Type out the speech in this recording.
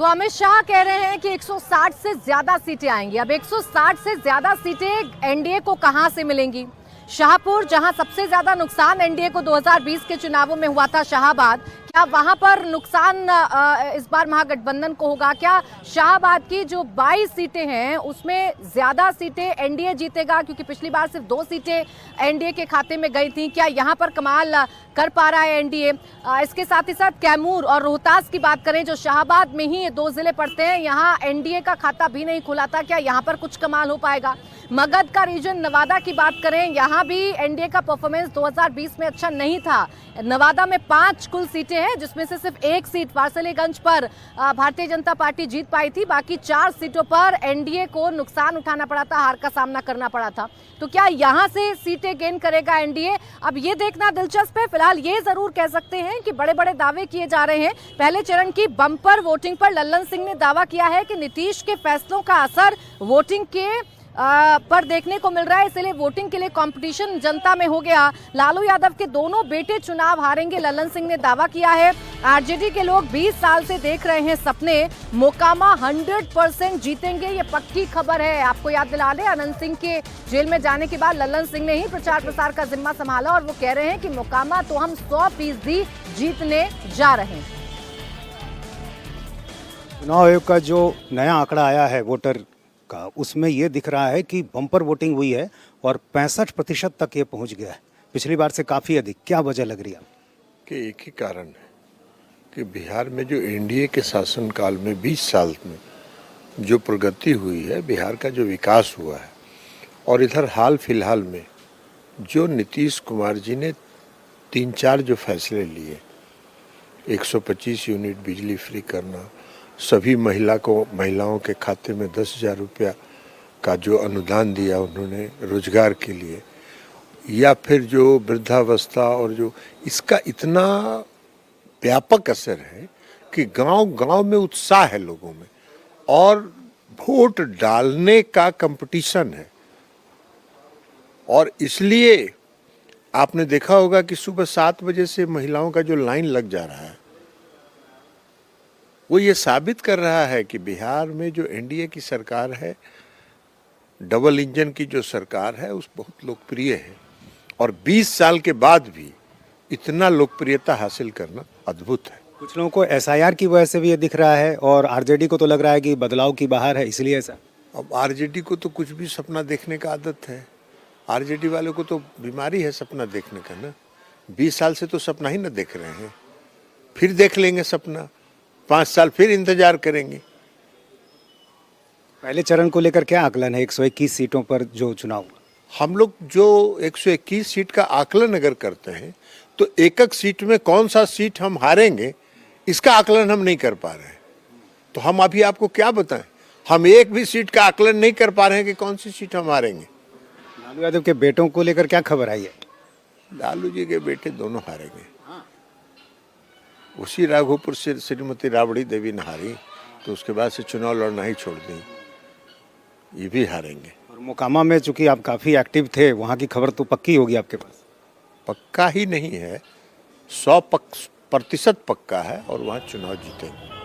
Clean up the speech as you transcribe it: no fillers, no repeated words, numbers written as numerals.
तो अमित शाह कह रहे हैं कि 160 से ज्यादा सीटें आएंगी। अब 160 से ज्यादा सीटें एनडीए को कहां से मिलेंगी? शाहपुर, जहां सबसे ज्यादा नुकसान एनडीए को 2020 के चुनावों में हुआ था, शाहाबाद, क्या वहां पर नुकसान इस बार महागठबंधन को होगा? क्या शाहाबाद की जो 22 सीटें हैं उसमें ज्यादा सीटें एनडीए जीतेगा, क्योंकि पिछली बार सिर्फ 2 सीटें एनडीए के खाते में गई थी? क्या यहां पर कमाल कर पा रहा है एनडीए? इसके साथ ही साथ कैमूर और रोहतास की बात करें, जो शाहाबाद में ही ये 2 जिले पड़ते हैं, यहाँ एनडीए का खाता भी नहीं खुला था। क्या यहाँ पर कुछ कमाल हो पाएगा? मगध का रीजन नवादा की बात करें, यहाँ भी एनडीए का परफॉर्मेंस 2020 में अच्छा नहीं था। नवादा में 5 कुल सीटें हैं, जिसमें से सिर्फ 1 सीट वारसलीगंज पर भारतीय जनता पार्टी जीत पाई थी। बाकी 4 सीटों पर एनडीए को नुकसान उठाना पड़ा था, हार का सामना करना पड़ा था। तो क्या यहाँ से सीटें गेन करेगा एनडीए? अब ये देखना दिलचस्प है। फिलहाल ये जरूर कह सकते हैं कि बड़े बड़े दावे किए जा रहे हैं। पहले चरण की बम्पर वोटिंग पर लल्लन सिंह ने दावा किया है कि नीतीश के फैसलों का असर वोटिंग के पर देखने को मिल रहा है, इसलिए वोटिंग के लिए कंपटीशन जनता में हो गया। लालू यादव के दोनों बेटे चुनाव हारेंगे, लल्लन सिंह ने दावा किया है। आरजेडी के लोग 20 साल से देख रहे हैं सपने, मोकामा 100% जीतेंगे, ये पक्की खबर है। आपको याद दिला दें, अनंत सिंह के जेल में जाने के बाद लल्लन सिंह ने ही प्रचार प्रसार का जिम्मा संभाला और वो कह रहे हैं कि मोकामा तो हम 100% जीतने जा रहे हैं। चुनाव आयोग का जो नया आंकड़ा आया है वोटर का, उसमें ये दिख रहा है कि बम्पर वोटिंग हुई है और 65% तक ये पहुंच गया है, पिछली बार से काफ़ी अधिक। क्या वजह लग रही है कि एक ही कारण है कि बिहार में जो एनडीए के शासनकाल में 20 साल में जो प्रगति हुई है, बिहार का जो विकास हुआ है, और इधर हाल फिलहाल में जो नीतीश कुमार जी ने 3-4 जो फैसले लिए, 125 यूनिट बिजली फ्री करना, सभी महिलाओं के खाते में 10,000 रुपया का जो अनुदान दिया उन्होंने रोजगार के लिए, या फिर जो वृद्धावस्था, और जो इसका इतना व्यापक असर है कि गांव-गांव में उत्साह है लोगों में और वोट डालने का कंपटीशन है। और इसलिए आपने देखा होगा कि सुबह 7 बजे से महिलाओं का जो लाइन लग जा रहा है, वो ये साबित कर रहा है कि बिहार में जो एनडीए की सरकार है, डबल इंजन की जो सरकार है, उस बहुत लोकप्रिय है। और 20 साल के बाद भी इतना लोकप्रियता हासिल करना अद्भुत है। कुछ लोगों को एसआईआर की वजह से भी ये दिख रहा है और आरजेडी को तो लग रहा है कि बदलाव की बाहर है, इसलिए ऐसा। अब आरजेडी को तो कुछ भी सपना देखने का आदत है। आरजेडी वालों को तो बीमारी है सपना देखने का ना। 20 साल से तो सपना ही ना देख रहे हैं, फिर देख लेंगे सपना, 5 साल फिर इंतजार करेंगे। पहले चरण को लेकर क्या आकलन है 121 सीटों पर जो चुनाव? हम लोग जो 121 सीट का आकलन अगर करते हैं तो एक सीट में कौन सा सीट हम हारेंगे, इसका आकलन हम नहीं कर पा रहे हैं। तो हम अभी आपको क्या बताएं, हम एक भी सीट का आकलन नहीं कर पा रहे हैं कि कौन सी सीट हम हारेंगे। लालू यादव के बेटों को लेकर क्या खबर आई है? लालू जी के बेटे दोनों हारेंगे। उसी राघोपुर से श्रीमती राबड़ी देवी ने हारी, तो उसके बाद से चुनाव लड़ना ही छोड़ दी, ये भी हारेंगे। और मोकामा में चूंकि आप काफ़ी एक्टिव थे, वहाँ की खबर तो पक्की होगी आपके पास? पक्का ही नहीं है, 100% पक्का है, और वहाँ चुनाव जीतेंगे।